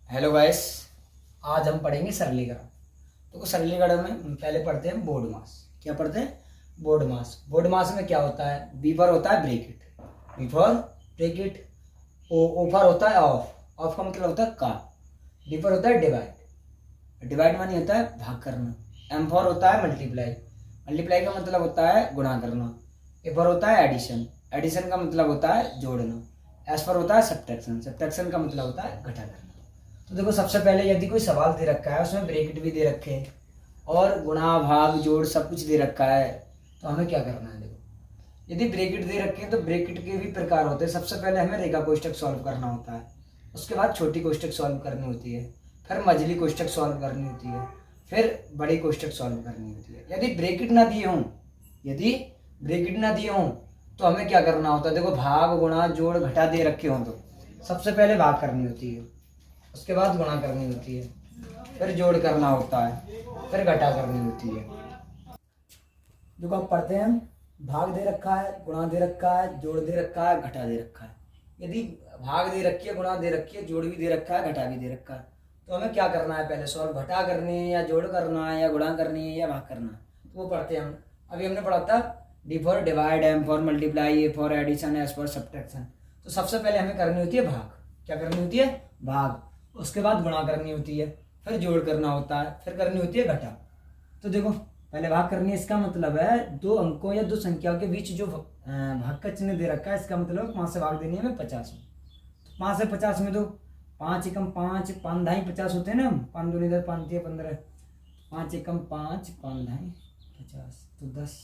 Hello guys. आज हम पढ़ेंगे सरलीकरण। तो सरलीकरण में पहले पढ़ते हैं बोर्ड मास। क्या पढ़ते हैं? बोर्ड मास। बोर्ड मास में क्या होता है? बी पर होता है ब्रैकेट, बी फॉर ब्रैकेट। ओ पर होता है ऑफ, ऑफ का मतलब होता है का। डी पर होता है डिवाइड, डिवाइड मानी होता है भाग करना। एम फॉर होता है मल्टीप्लाई, मल्टीप्लाई का मतलब होता है गुणा करना। ए पर होता है एडिशन, एडिशन का मतलब होता है जोड़ना। एस पर होता है सब्ट्रैक्शन, सब्ट्रैक्शन का मतलब होता है घटा करना। तो देखो सबसे पहले यदि कोई सवाल दे रखा है, उसमें ब्रैकेट भी दे रखे हैं और गुणा भाग जोड़ सब कुछ दे रखा है, तो हमें क्या करना है? देखो यदि ब्रैकेट दे रखे हैं तो ब्रैकेट के भी प्रकार होते हैं। सबसे पहले हमें रेखा कोष्ठक सॉल्व करना होता है, उसके बाद छोटी कोष्ठक सॉल्व करनी होती है, फिर मझली कोष्ठक सॉल्व करनी होती है, फिर बड़ी कोष्ठक सॉल्व करनी होती है। यदि ब्रैकेट ना दिए हों, यदि ब्रैकेट ना दिए हों तो हमें क्या करना होता है? देखो भाग गुणा जोड़ घटा दे रखे हों तो सबसे पहले भाग करनी होती है, उसके बाद गुणा करनी होती है, फिर जोड़ करना होता है, फिर घटा करनी होती है। देखो अब पढ़ते हैं। भाग दे रखा है, गुणा दे रखा है, जोड़ दे रखा है, घटा दे रखा है। यदि भाग दे रखी है, गुणा दे रखी है, जोड़ भी दे रखा है, घटा भी दे रखा है, तो हमें क्या करना है? पहले सॉल्व घटा करनी है या जोड़ करना है या गुणा करनी है या भाग करना है, तो वो पढ़ते हैं हम। अभी हमने पढ़ा था D for divide, M for multiply, A for addition, S for subtraction. तो सबसे पहले हमें करनी होती है भाग। क्या करनी होती है? भाग। उसके बाद गुणा करनी होती है, फिर जोड़ करना होता है, फिर करनी होती है घटा। तो देखो पहले भाग करनी है, इसका मतलब है दो अंकों या दो संख्याओं के बीच जो भाग का चिन्ह दे रखा है, इसका मतलब 5 से भाग देनी है हमें 50 में। 5 से 50 में तो 5 एकम 5, 5 ढाई 50 होते हैं ना। 5 दूनी 10, 5 दिए 15, 5 एकम 5, 5 ढाई 50, तो 10।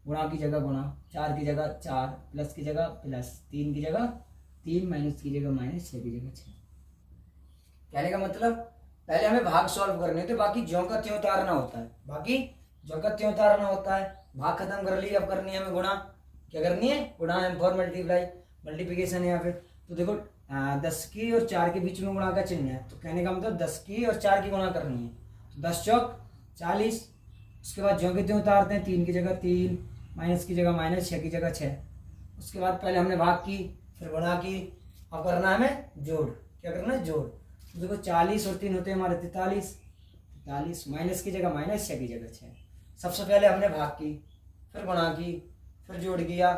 गुणा की जगह गुणा, 4 की जगह 4, प्लस की जगह प्लस, 3 की जगह 3, माइनस की जगह माइनस, 6 की जगह 6। कहने का मतलब पहले हमें भाग सॉल्व करने होते, बाकी ज्यों का त्यों उतारना होता है, बाकी ज्यों का त्यों उतारना होता है। भाग खत्म कर ली, अब करनी है हमें गुणा। क्या करनी है? गुणा। एम फॉर मल्टीप्लाई, मल्टीप्लिकेशन है यहाँ पे। तो देखो 10 की और 4 के बीच में गुणा का चिन्ह है, तो कहने का मतलब 10 की और 4 की गुणा करनी है, तो 10 चौक 40। उसके बाद ज्यों के त्यों उतारते हैं, 3 की जगह 3, माइनस की जगह माइनस, 6 की जगह 6। उसके बाद पहले हमने भाग की, फिर गुणा की, अब करना है हमें जोड़। क्या करना है? जोड़। तो देखो 40 और 3 होते हैं हमारे 43, 43 माइनस की जगह माइनस, 6 की जगह 6। सबसे पहले हमने भाग की, फिर गुणा की, फिर जोड़ किया,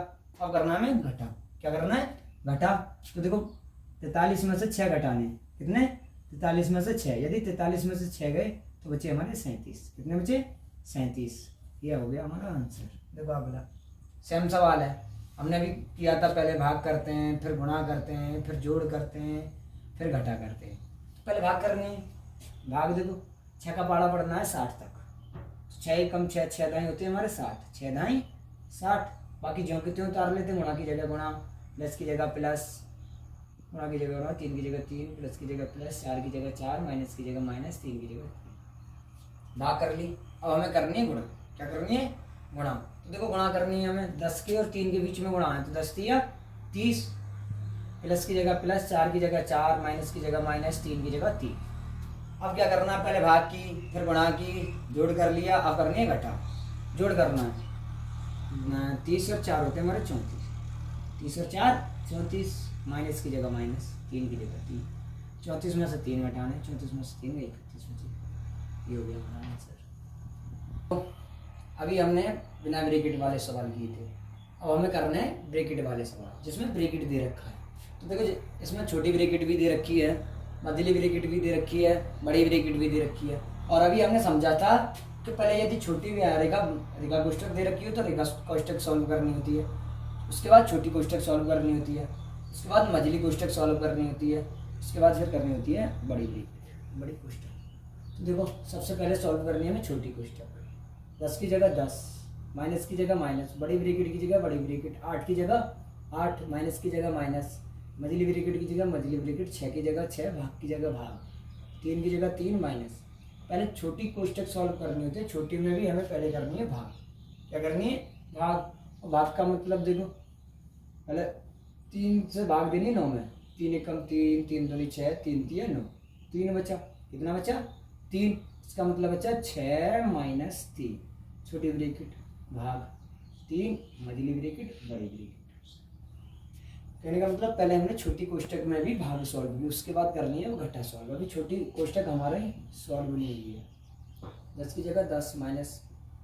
अब करना है हमें घटा। क्या करना है? घटा। तो देखो 43 में से 6 घटाने, कितने? 43 में से 6। यदि 43 में से 6 गए तो बचे हमारे 37। कितने बचे? 37। ये हो गया हमारा आंसर। देखो अगला सेम सवाल है, हमने अभी किया था। पहले भाग करते हैं, फिर गुणा करते हैं, फिर जोड़ करते हैं, फिर घटा करते हैं। तो पहले भाग करनी है। भाग देखो 6 का पाड़ा पड़ना है 60 तक। 6 कम 6, 6 दाई होते हैं हमारे 60, 6 दाई 60। बाकी ज्यों के त्यों उतार लेते हैं। गुणा की जगह गुणा, प्लस की जगह प्लस, गुणा की जगह गुणा, 3 की जगह 3, प्लस की जगह प्लस, 4 की जगह 4, माइनस की जगह माइनस, 3 की जगह 3। भाग कर ली, अब हमें करनी है गुणा। क्या करनी है? गुणा। तो देखो गुणा करनी है हमें, 10 के और 3 के बीच में गुणा है, तो 10 तिया 30, प्लस की जगह प्लस, 4 की जगह 4, माइनस की जगह माइनस, 3 की जगह 3। अब क्या करना है? पहले भाग की, फिर गुणा की, जोड़ कर लिया, अब करनी है घटा। जोड़ करना है, 30 और 4 होते हैं हमारे 34, 30 और 4 34, माइनस की जगह माइनस, 3 की जगह 3। 34 में से 3 घटाने, 34 में से 3 गए 31 बचे। ये हो गया हमारा आंसर। तो अभी हमने बिना ब्रैकेट वाले सवाल किए थे, अब हमें करना है ब्रैकेट वाले सवाल जिसमें ब्रैकेट दे रखा है। तो देखो इसमें छोटी ब्रैकेट भी दे रखी है, मझली ब्रैकेट भी दे रखी है, बड़ी ब्रैकेट भी दे रखी है। और अभी हमने समझा था कि पहले यदि छोटी रेखा रेखा कोष्ठक दे रखी हो तो रेखा कोष्ठक सॉल्व करनी होती है, उसके बाद छोटी कोष्ठक सॉल्व करनी होती है, उसके बाद मझली कोष्ठक सॉल्व करनी होती है, उसके बाद फिर करनी होती है बड़ी ब्रैकेट, बड़ी कोष्ठक। तो देखो सबसे पहले सॉल्व करनी है हमें छोटी कोष्ठक। 10 की जगह 10, माइनस की जगह माइनस, बड़ी ब्रैकेट की जगह बड़ी ब्रैकेट, 8 की जगह 8, माइनस की जगह माइनस, मझली ब्रैकेट की जगह मझली ब्रैकेट, 6 की जगह 6, भाग की जगह भाग, 3 की जगह 3, माइनस। पहले छोटी कोष्ठक सॉल्व करनी होती है, छोटी में भी हमें पहले करनी है भाग। क्या करनी है? भाग। भाग का मतलब देखो पहले 3 से भाग देनी 9 में, 3 एकम 3, 3 दूनी 6, 3 तिया 9, 3 बचा। कितना बचा? 3। इसका मतलब बचा 6 माइनस 3, छोटी ब्रैकेट भाग 3, मझली ब्रैकेट बड़ी ब्रैकेट। कहने का मतलब पहले हमने छोटी कोष्टक में भी भाग सॉल्व की, उसके बाद करनी है वो घटा सॉल्व। अभी छोटी कोष्टक हमारा ही सॉल्व नहीं हुई है। 10 की जगह 10 माइनस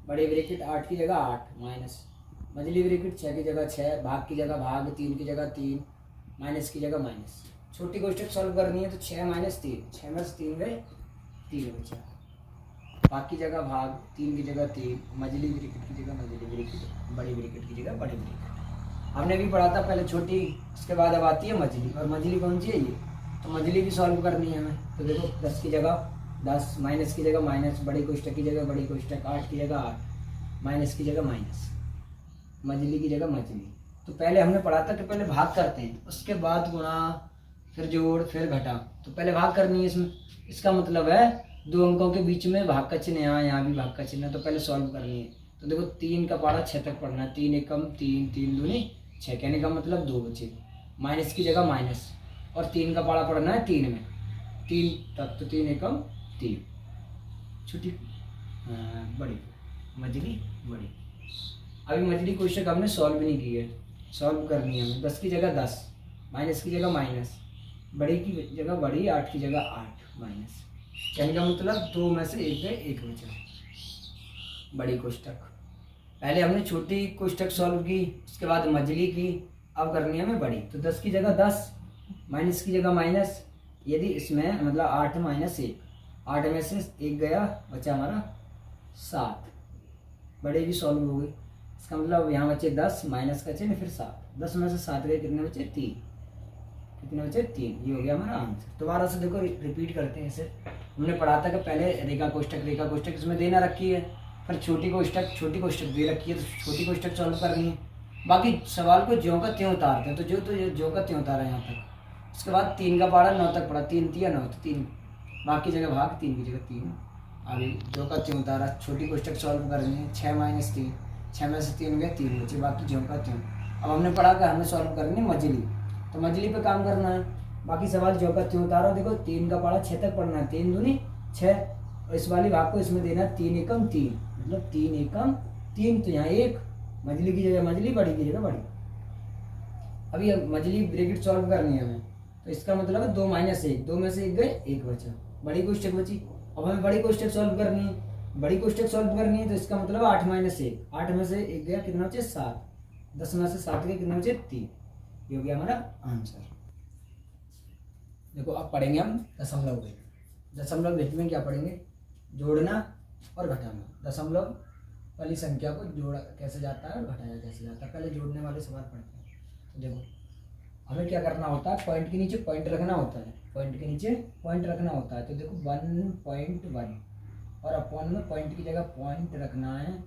बड़े ब्रैकेट 8 की जगह 8 माइनस मझली ब्रैकेट 6 की जगह 6 भाग की जगह भाग 3 की जगह 3 माइनस की जगह माइनस। छोटी कोष्टक सॉल्व करनी है तो 6 माइनस 3 6 में से 3 गए 3 बचा, भाग की जगह भाग 3 की जगह 3 मझली ब्रैकेट की जगह मझली ब्रैकेट बड़ी ब्रैकेट की जगह बड़ी ब्रैकेट। हमने भी पढ़ा था पहले छोटी, उसके बाद अब आती है मझली, और मझली कौन सी है ये, तो मझली भी सॉल्व करनी है हमें। तो देखो 10 की जगह 10 माइनस की जगह माइनस बड़ी कोष्टक की जगह बड़ी कोष्टक 8 की जगह 8 माइनस की जगह माइनस मझली की जगह मझली। तो पहले हमने पढ़ा था कि पहले भाग करते हैं, उसके बाद गुणा, फिर जोड़, फिर घटा। तो पहले भाग करनी है इसमें, इसका मतलब है दो अंकों के बीच में भाग का चिन्ह, यहाँ भी भाग का चिन्ह है, तो पहले सॉल्व करनी है। तो देखो 3 का पारा 6 तक पढ़ना है, 3 एकम 3 3 दूनी 6, कहने का मतलब 2 बचे, माइनस की जगह माइनस, और 3 का पारा पढ़ना है 3 में 3 तक, तो 3 एकम 3 छोटी बड़ी मझली बड़ी। अभी मझली कोष्टक हमने सॉल्व नहीं की है, सॉल्व करनी है हमें। 10 की जगह 10 माइनस की जगह माइनस बड़ी की जगह बड़ी 8 की जगह 8 माइनस, कहने का मतलब 2 में से 1 गए 1 बचा बड़ी कोष्टक। पहले हमने छोटी कोष्टक सॉल्व की, उसके बाद मझली की, अब करनी है हमें बड़ी। तो 10 की जगह 10 माइनस की जगह माइनस, यदि इसमें मतलब 8 माइनस 1 8 में से 1 गया बचा हमारा 7, बड़े भी सॉल्व हो गई। इसका मतलब यहाँ बचे 10 माइनस का चिन्ह फिर 7, 10 में से 7 गए कितने बचे 3, कितने बचे 3, ये हो गया हमारा आंसर। दोबारा से देखो रिपीट करते हैं इसे। हमने पढ़ा था कि पहले रेखा कोष्टक इसमें देना रखी है, फिर छोटी कोष्टक दे रखी है, तो छोटी कोष्टक सॉल्व करनी है। बाकी सवाल को ज्यों का त्यों उतारते हैं, तो ज्यों का त्यों उतारा यहाँ तक। उसके बाद 3 का पारा 9 तक पढ़ा, 3 3 9 तो 3 भाग की जगह भाग 3 की जगह 3, आगे ज्यों का त्यों उतारा। छोटी कोष्टक सॉल्व करनी है, 6 माइनस 3 6 में से 3 गए 3 बचे, बाकी ज्यों का त्यों। अब हमने पढ़ा कि हमें सॉल्व करनी है मझली, तो मझली पे काम करना है। बाकी सवाल ज्यों का त्यों उतारा। देखो 3 का पारा 6 तक पढ़ना है, 3 दूनी 6, और इस वाली भाग को इसमें देना 3 एकम 3, मतलब 3 एकम 3, तो यहाँ 1 मझली की जगह मझली बड़ी की जगह बड़ी। अभी मझली ब्रैकेट सॉल्व करनी है हमें, तो इसका मतलब है 2 माइनस 1 2 में से 1 गए 1 बचा, बड़ी कोष्टक बची। अब हमें बड़ी कोष्टक सॉल्व करनी है, बड़ी कोष्टक सॉल्व करनी है, तो इसका मतलब 8 माइनस 1 8 में से 1 गया कितना बचे 7, 10 में से 7 गए कितना बचे 3, ये हो गया हमारा आंसर। देखो अब पढ़ेंगे हम दशमलव भेद। दशमलव भेद में क्या पढ़ेंगे, जोड़ना और घटाना। दशमलव वाली संख्या को जोड़ा कैसे जाता है और घटाया कैसे जाता है, पहले जोड़ने वाले सवाल पढ़ते हैं। तो देखो हमें क्या करना होता है, पॉइंट के नीचे पॉइंट रखना होता है, पॉइंट के नीचे पॉइंट रखना होता है। तो देखो 1.1 और अपॉन में पॉइंट की जगह पॉइंट रखना है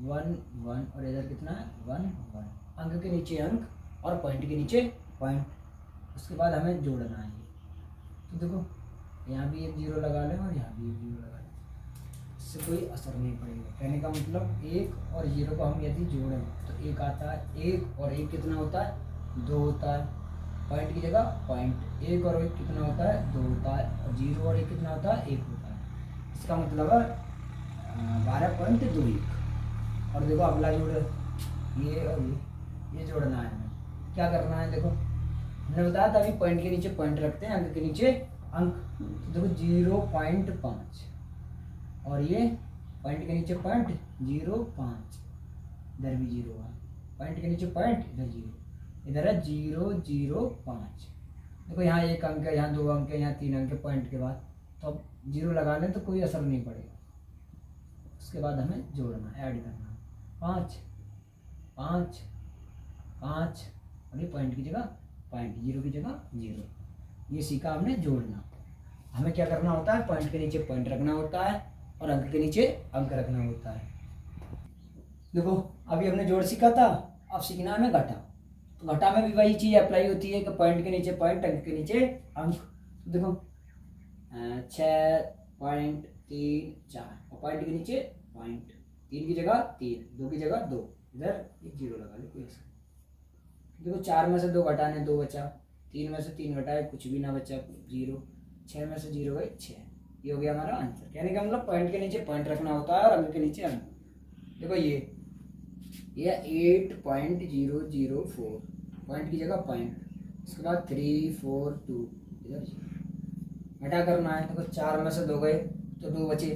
1 1, और इधर कितना है 1 1, अंक के नीचे अंक और पॉइंट के नीचे पॉइंट। उसके बाद हमें जोड़ना है। तो देखो यहाँ भी एक 0 लगा लें और यहाँ भी एक 0 लगा लें, इससे कोई असर नहीं पड़ेगा। कहने का मतलब 1 और 0 को हम यदि जोड़ें तो 1 आता है, 1 और 1 कितना होता है 2 होता है, पॉइंट की जगह पॉइंट, 1 और 1 कितना होता है 2 होता है, और 0 और 1 कितना होता है 1 होता है। इसका मतलब है 12.21। और देखो अगला जोड़ ये और ये जोड़ना है हमें। क्या करना है, देखो हमने बताया था अभी पॉइंट के नीचे पॉइंट रखते हैं, अंक के नीचे अंक। तो देखो 0.5 और ये पॉइंट के नीचे पॉइंट 0.5, इधर भी 0 है, पॉइंट के नीचे पॉइंट इधर 0, इधर है 0.05। देखो यहाँ 1 अंक है, यहाँ 2 अंक है, यहाँ 3 अंक है पॉइंट के बाद, तो अब 0 लगा लें तो कोई असर नहीं पड़ेगा। उसके बाद हमें जोड़ना, ऐड करना, 5 5 5, और ये पॉइंट की जगह पॉइंट, 0 की जगह 0, ये सीखा हमने जोड़ना। हमें क्या करना होता है, पॉइंट के नीचे पॉइंट रखना होता है और अंक के नीचे अंक रखना होता है। देखो अभी हमने जोड़ सीखा था, अब सीखना है हमें घटा। तो घटा में भी वही चीज़ अप्लाई होती है कि पॉइंट के नीचे पॉइंट, अंक के नीचे अंक। तो देखो 6.34 और पॉइंट के नीचे पॉइंट, 3 की जगह 3, 2 की जगह 2, इधर एक 0 लगा ले, कोई ऐसा। देखो 4 में से 2 घटाने 2 बचा, 3 में से 3 घटाए कुछ भी ना बचा 0, 6 में से 0 गए 6, ये हो गया हमारा आंसर। कहने का मतलब पॉइंट के नीचे पॉइंट रखना होता है और अंक के नीचे अंक। देखो ये 8.004 पॉइंट की जगह पॉइंट, उसके बाद 3 4 2 इधर घटा करना है। देखो 4 में से 2 गए तो 2 बचे,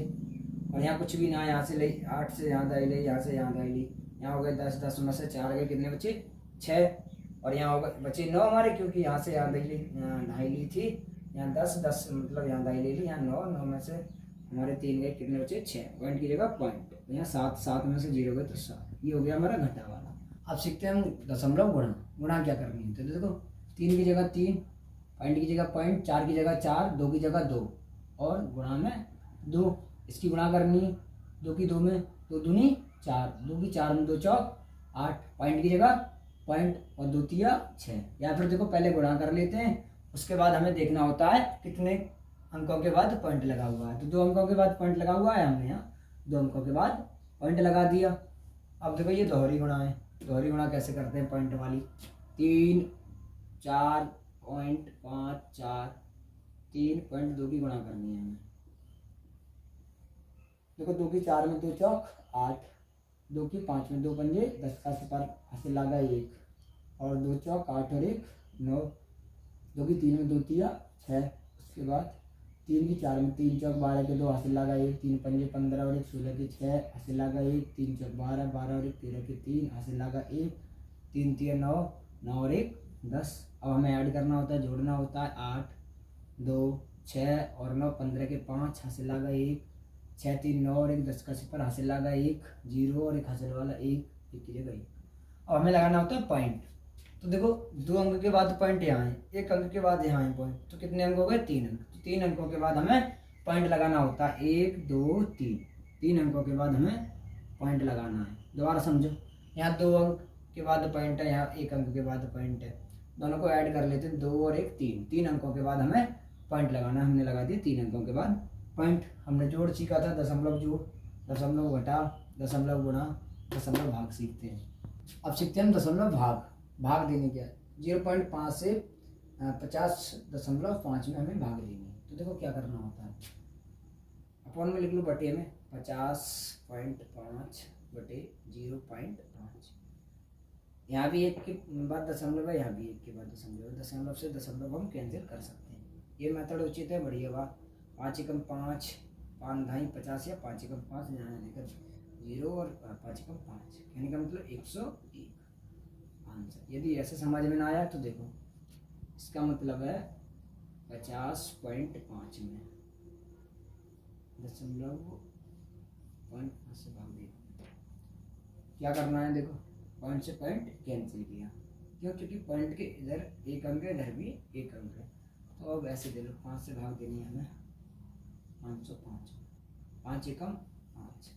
और यहाँ कुछ भी ना, यहाँ से ले 8 से यहाँ दाई ले, यहाँ से यहाँ दाई ली, यहाँ हो गए 10, 10 में से 4 गए, कितने बचे 6, और यहाँ हो गए बचे 9 हमारे, क्योंकि यहाँ से यहाँ ढाई ली थी, यहाँ 10 10 मतलब यहाँ दाई ले ली, यहाँ 9 9 में से हमारे 3 गए, कितने बचे 6, पॉइंट की जगह पॉइंट, यहाँ 7 7 में से 0 गए तो 7, ये हो गया हमारा घटा वाला। अब सीखते हैं हम दशमलव गुणा। गुणा क्या करनी है, तो देखो 3 की जगह 3, पॉइंट की जगह पॉइंट, 4 की जगह 4, 2 की जगह 2, और गुणा में 2, इसकी गुणा करनी, 2 की 2 में 2 दूनी 4, 2 की 4 में 2 चौक 8, पॉइंट की जगह पॉइंट, और 2 तिया 6। या फिर देखो पहले गुणा कर लेते हैं, उसके बाद हमें देखना होता है कितने अंकों के बाद पॉइंट लगा हुआ है। तो 2 अंकों के बाद पॉइंट लगा हुआ है, हमने यहाँ 2 अंकों के बाद पॉइंट लगा दिया। अब देखो ये दोहरी गुणा है, दोहरी गुणा कैसे करते हैं, पॉइंट वाली, 3 4 पॉइंट 5 4, 3 पॉइंट 2 की गुणा करनी है हमें। देखो 2 की 4 में 2 चौक 8, 2 की 5 में 2 पंजे 10 का सिपर हासिल लगा 1, और 2 चौक 8 और 1 9, 2 की 3 में 2 तिया 6, उसके बाद 3 की 4 में 3 चौक 12 के 2 हासिल लगा 1, 3 पंजे 15 और 1 16 के 6 हासिल लगा 1, 3 चौक 12 12 और 1 13 के 3 हासिल लगा 1, 3 तिया 9 9 और 1 10। अब हमें ऐड करना होता है, जोड़ना होता है, 8 2 6 और 9 15 के 5 हासिल लगा 1, 6 3 9 और 1 10 का सिपर हासिल लगा 1 0 और 1 हासिल वाला 1 1 की जगह 1। अब हमें लगाना होता है पॉइंट। तो देखो 2 अंक के बाद पॉइंट यहाँ है, 1 अंक के बाद यहाँ है पॉइंट, तो कितने अंक हो गए 3 अंक। तो 3 अंकों के बाद हमें पॉइंट लगाना होता है, 1 2 3, 3 अंकों के बाद हमें पॉइंट लगाना है। दोबारा समझो, यहाँ 2 अंक के बाद पॉइंट है, यहाँ 1 अंक के बाद पॉइंट है, दोनों को ऐड कर लेते हैं, 2 और 1 3, 3 अंकों के बाद हमें पॉइंट लगाना है। हमने लगा दिया 3 अंकों के बाद पॉइंट। हमने जोड़ सीखा था, दशमलव जोड़, दशमलव घटा, दशमलव गुणा, दशमलव भाग सीखते हैं। अब सीखते हैं हम दशमलव भाग। भाग देने क्या है, 0.5 से 50.5 में हमें भाग देनी है। तो देखो क्या करना होता है, अपॉन में लिख लो बटे में, 50.5 बटे 0.5। यहाँ भी 1 के बाद दशमलव है, यहाँ भी 1 के बाद दशमलव है, दशमलव से दशमलव हम कैंसिल कर सकते हैं। ये मेथड उचित है, बढ़िया बात। 5 एकम 5, 5 ढाई 50, या 5 एकम 5 यहाँ लेकर 0 और 5 एकम 5, कहने का मतलब 101 आंसर। यदि ऐसे समझ में ना आया तो देखो, इसका मतलब है 50.5 में दशमलव पॉइंट से भाग दिया। क्या करना है, देखो पॉइंट से पॉइंट कैंसिल किया, क्यों, क्योंकि पॉइंट के इधर 1 अंक है, इधर भी 1 अंक है। तो अब ऐसे दे लो, 5 से भाग देनी है हमें, 505, 5 एकम 5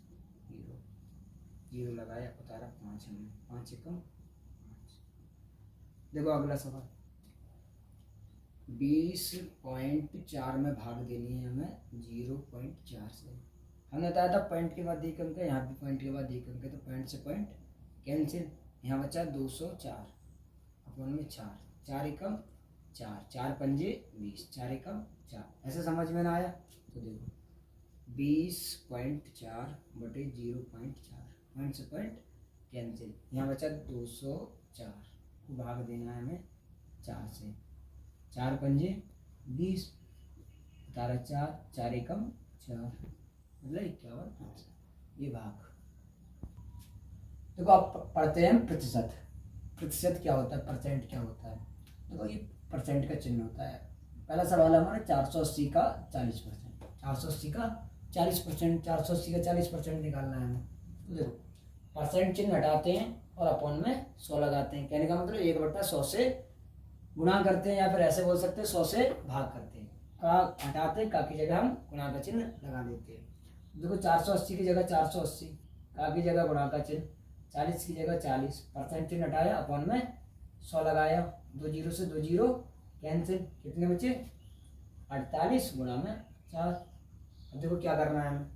0 0 लगाया, उतारा 5 हमने, 5 एकम 5। देखो अगला सवाल, 20.4 में भाग देनी है हमें 0.4 से। हमने बताया था पॉइंट के बाद 1 अंक है, यहाँ भी पॉइंट के बाद 1 अंक है, तो पॉइंट से पॉइंट कैंसिल। यहाँ बचा 204 अपॉन में 4, 4 एकम 4, 4 पंजे 20, 4 एकम 4। ऐसे समझ में ना आया तो देखो 20.4 बटे 0.4, पॉइंट से पॉइंट कैंसिल। यहाँ बचा 204 को भाग देना है हमें 4 से, 4 पंजे 20, उतारा 4, 4 एकम 4, मतलब 51 आंसर। ये भाग। देखो आप पढ़ते हैं प्रतिशत। प्रतिशत क्या होता है, परसेंट क्या होता है। देखो ये परसेंट का चिन्ह होता है। पहला सवाल है हमारा 480 का 40%, 480 का 40%, 480 का 40% निकालना है हमें। तो देखो परसेंट चिन्ह हटाते हैं और अपॉन में 100 लगाते हैं, कहने का मतलब 1/100 से गुणा करते हैं, या फिर ऐसे बोल सकते हैं 100 से भाग करते हैं। का हटाते हैं, का की जगह हम गुणा का चिन्ह लगा देते हैं। देखो 480 की जगह 480, का की जगह गुणा का चिन्ह, 40 की जगह 40, परसेंट चिन्ह हटाया, अपॉन में 100 लगाया, 2 जीरो से 2 जीरो कैंसिल, कितने बचे 48 गुणा में 4। अब देखो क्या करना है हमें,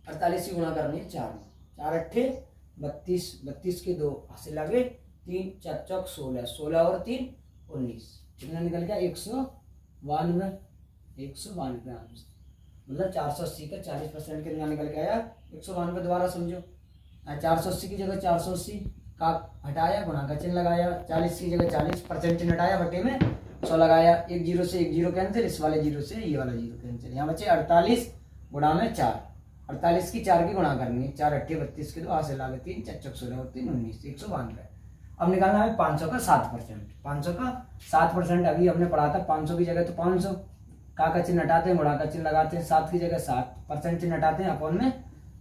48 की गुणा करनी है 4 में, 4 अट्ठे 32, 32 के 2 हासिल लगे 3, 4 चौक 16, 16 और 3 19, कितना निकल गया 192, 192 आंसर। मतलब 480 का 40% कितना निकल के आया 192। दोबारा समझो, 480 की जगह 480, का हटाया, गुणा का चिन्ह लगाया, 40 की जगह 40, परसेंट चिन्ह हटाया, बटे में 100 लगाया, एक जीरो से एक जीरो कैंसिल, इस वाले जीरो से ये वाला जीरो कैंसिल। यहाँ बचे 48 गुणा में 4, 48 की 4 की गुणा करनी है, 4 अट्ठे 32 के 2 हाथ से लागे 3, 4 चौक 16 3 19, 192। अब निकालना है 500 का 7%, 500 का 7%। अभी हमने पढ़ा था 500 की जगह तो 500, का चिन्ह हटाते हैं, गुणा का चिन्ह लगाते हैं, 7 की जगह 7, परसेंट चिन्ह हटाते हैं, अपॉन में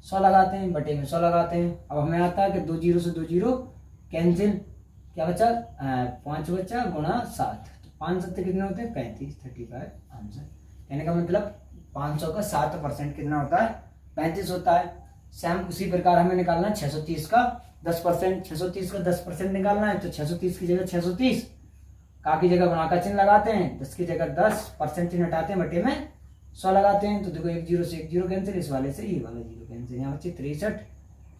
100 लगाते हैं, बटे में 100 लगाते हैं। अब हमें आता है कि 2 जीरो से 2 जीरो कैंसिल, क्या बचा 5 बचा गुणा 7, तो 5 7 कितने होते हैं 35, 35 आंसर। कहने का मतलब 500 का 7% कितना होता है 35 होता है। सेम उसी प्रकार हमें निकालना है 630 का 10%, 630 का 10% निकालना है, तो 630 की जगह 630, का की जगह गुणा का चिन्ह लगाते हैं, 10 की जगह 10, परसेंट चिन्ह हटाते हैं, बटे में 100 लगाते हैं, तो देखो एक जीरो से एक जीरो कैंसिल, इस वाले से ये वाला जीरो कैंसिल। यहाँ बच्चे 63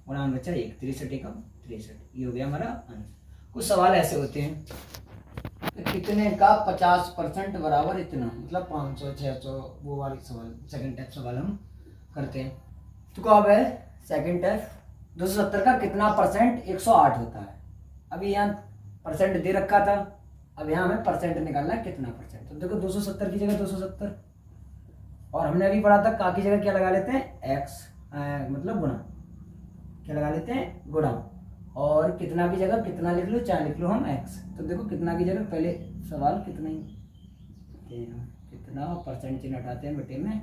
गुणा में बचा 1, 63 एकम 63, ये हो गया हमारा आंसर। कुछ सवाल ऐसे होते हैं तो कितने का 50% बराबर इतना, मतलब 500 600, वो वाले सवाल सेकंड टाइप सवाल हम करते हैं। तो अब है सेकंड टाइप, 270 का कितना परसेंट 108 होता है। अभी यहाँ परसेंट दे रखा था, अब यहाँ हमें परसेंट निकालना है कितना परसेंट। तो देखो 270 की जगह 270, और हमने अभी पढ़ा था का की जगह क्या लगा लेते हैं x, मतलब गुणा, क्या लगा लेते हैं गुणा, और कितना की जगह कितना लिख लो, चाहे लिख लो हम x। तो देखो कितना की जगह पहले सवाल कितना ही, कितना परसेंट चिन्ह हटाते हैं, बटे में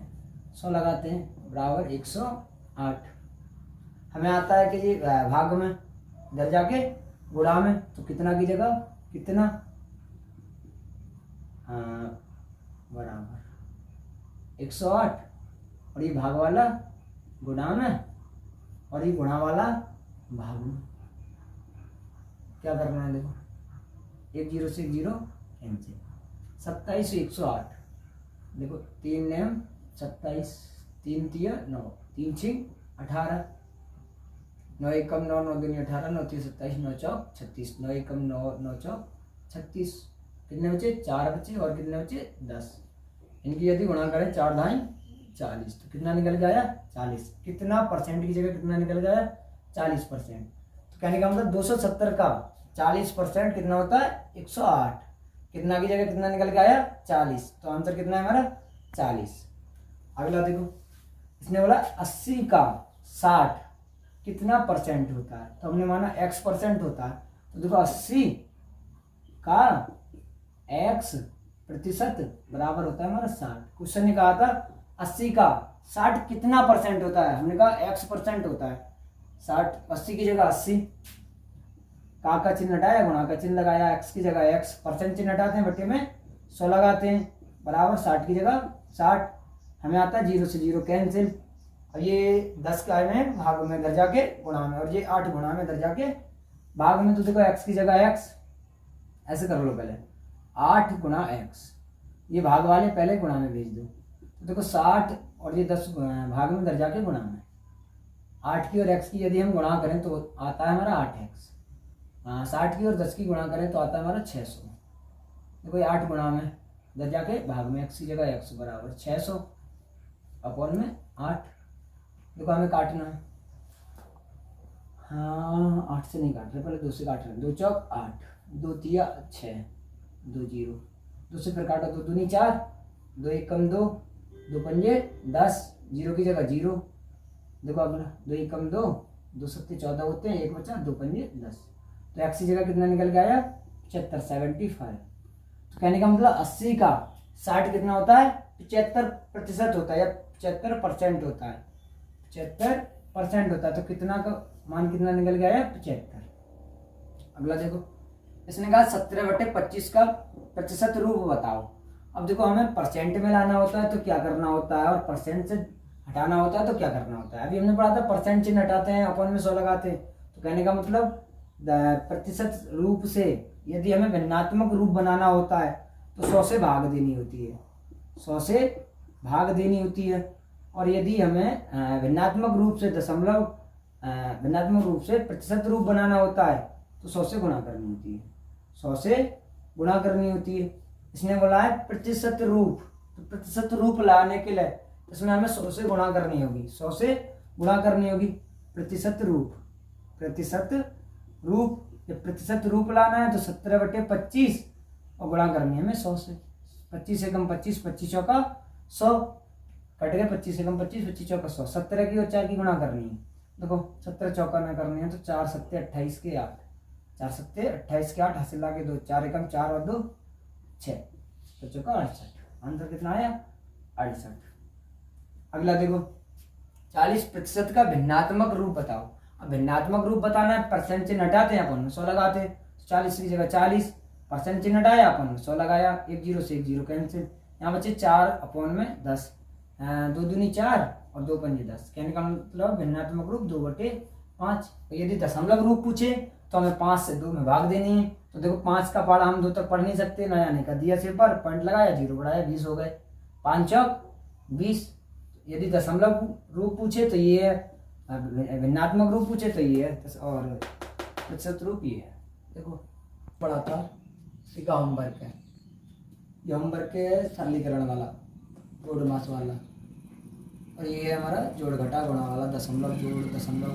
100 लगाते हैं, बराबर 108। हमें आता है कि जी भाग में इधर जाके गुणा में, तो कितना की जगह कितना, बराबर 108, और ये भाग वाला गुणा में, और ये गुणा वाला भाग में। क्या करना है देखो, एक जीरो से एक जीरो कैंसिल, 27 से 108, देखो 3 नेम 27, 3 तिया 9, 3 6 18, 9 एकम 9, 9 दूनी 18, 9 3 27, 9 चौक 36, 9 एकम 9, 9 चौक 36, कितने बचे 4 बचे, और कितने बचे 10। इनकी यदि गुणा करें 4 ढाई 40, तो कितना निकल गया 40। कितना परसेंट की जगह कितना निकल गया 40%। तो कहने का मतलब 270 का 40% कितना होता है 108, कितना की जगह कितना निकल गया 40, तो आंसर कितना है हमारा 40। अगला देखो, इसने बोला 80 का 60 कितना परसेंट होता है, तो हमने माना x% होता है, तो देखो 80 का x प्रतिशत बराबर होता है हमारा 60। क्वेश्चन ने कहा था 80 का 60 कितना परसेंट होता है, हमने कहा x% होता है, 60 80 की जगह 80, का चिन्ह हटाया, गुणा का चिन्ह लगाया, x की जगह x, परसेंट चिन्ह हटाते हैं, बटे में 100 लगाते हैं, बराबर 60 की जगह 60। हमें आता है जीरो से जीरो कैंसिल, अब ये 10 का में भाग में इधर जाके गुणा में, और ये 8 गुणा में इधर जाके भाग में, तो देखो x की जगह x, ऐसे कर लो पहले 8 गुणा x, ये भाग वाले पहले गुणा में भेज दो, तो देखो 60 और ये 10 भाग में इधर जाके गुणा में, 8 की और x की यदि हम गुणा करें तो आता है हमारा 8x, 60 की और 10 की गुणा करें तो आता है हमारा 600। देखो ये 8 गुणा में इधर जाके भाग में x की जगह x बराबर 600 अपॉन में 8। देखो हमें काटना है, हाँ 8 से नहीं काट रहे, पहले 2 से काट रहे हैं, 2 चौक 8, 2 तिया 6, 2 जीरो, 2 से फिर काटा, 2 दूनी 4, 2 एकम 2, 2 पंजे 10, जीरो की जगह जीरो। देखो अगला 2 एकम 2, 2 सत्ते 14 होते हैं, 1 बचा, 2 पंजे 10, तो x की जगह कितना निकल के आया 75, 75। तो कहने का मतलब 80 का 60 कितना होता है 75% होता है, या 75% होता है, 75% होता है, तो कितना का मान कितना निकल गया है 75। अगला देखो, इसने कहा 17/25 का प्रतिशत रूप बताओ। अब देखो हमें परसेंट में लाना होता है तो क्या करना होता है, और परसेंट से हटाना होता है तो क्या करना होता है। अभी हमने पढ़ा था परसेंट चिन्ह हटाते हैं, अपॉन में 100 लगाते हैं, तो कहने का मतलब प्रतिशत रूप से यदि हमें भिन्नात्मक रूप बनाना होता है तो 100 से भाग देनी होती है, 100 से भाग देनी होती है। और यदि हमें भिन्नात्मक रूप से भिन्नात्मक रूप से प्रतिशत रूप बनाना होता है तो 100 से गुणा करनी होती है, 100 से गुणा करनी होती है। इसने बोला है प्रतिशत रूप, तो प्रतिशत रूप लाने के लिए इसमें हमें 100 से गुणा करनी होगी, 100 से गुणा करनी होगी प्रतिशत रूप, प्रतिशत रूप, जब प्रतिशत रूप लाना है तो 70/25 और गुणा करनी है हमें 100 से। 25 से कम 25, 25 चौका 100, कट गए 25 से कम 25, 25 चौका 100, 17 की और 4 की गुणा करनी है। देखो 17 चौका ना करनी है तो 4 सत्ते 28 के 8, 4 सत्ते 28 के 8, हासिल लाके 2, 4 एकम 4 और 2 6, तो चौका 68। आंसर कितना आया? 68। अगला देखो 40% का भिन्नात्मक रूप बताओ। अब भिन्नात्मक रूप बताना है, परसेंट चिन्ह हटाते हैं अपन 100 लगाते, 40 की जगह 40, परसेंट चिन्ह हटाया अपन 100 लगाया, 1 0 से 1 0 कैंसिल, यहाँ बचे 4/10, 2 दूनी 4 और 2 पंजे 10, कहने का मतलब भिन्नात्मक रूप 2/5। यदि दशमलव रूप पूछे तो हमें 5 से 2 में भाग देनी है। तो देखो 5 का पहाड़ा हम 2 तक पढ़ नहीं सकते, नया नहीं कर दिया सिर पर, पॉइंट लगाया, 0 बढ़ाया, 20 हो गए, 5 चौक 20। यदि दशमलव रूप पूछे तो ये है, भिन्नात्मक रूप पूछे तो ये है, और प्रतिशत रूप ये है। देखो पढ़ा था, सीखा होमवर्क है, ये होमवर्क है सरलीकरण वाला, बोर्ड मास वाला, और ये है हमारा जोड़ घटा गुणा वाला, दशमलव जोड़ दशमलव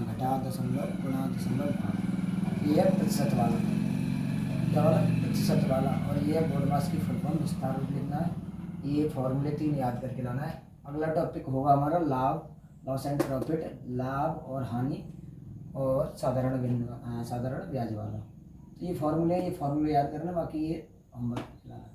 घटा दशमलव गुणा दशमलव, ये है प्रतिशत वाला, क्या वाला? प्रतिशत वाला। और ये है बोर्ड मास की फुल फॉर्म, विस्तार रूप लिखना है, ये फॉर्मूले 3 याद करके लाना है। अगला टॉपिक होगा हमारा लाभ, लॉस एंड प्रॉफिट, लाभ और हानि, और साधारण ब्याज वाला। तो ये फॉर्मूले याद करना, बाकी ये होमवर्क लाना।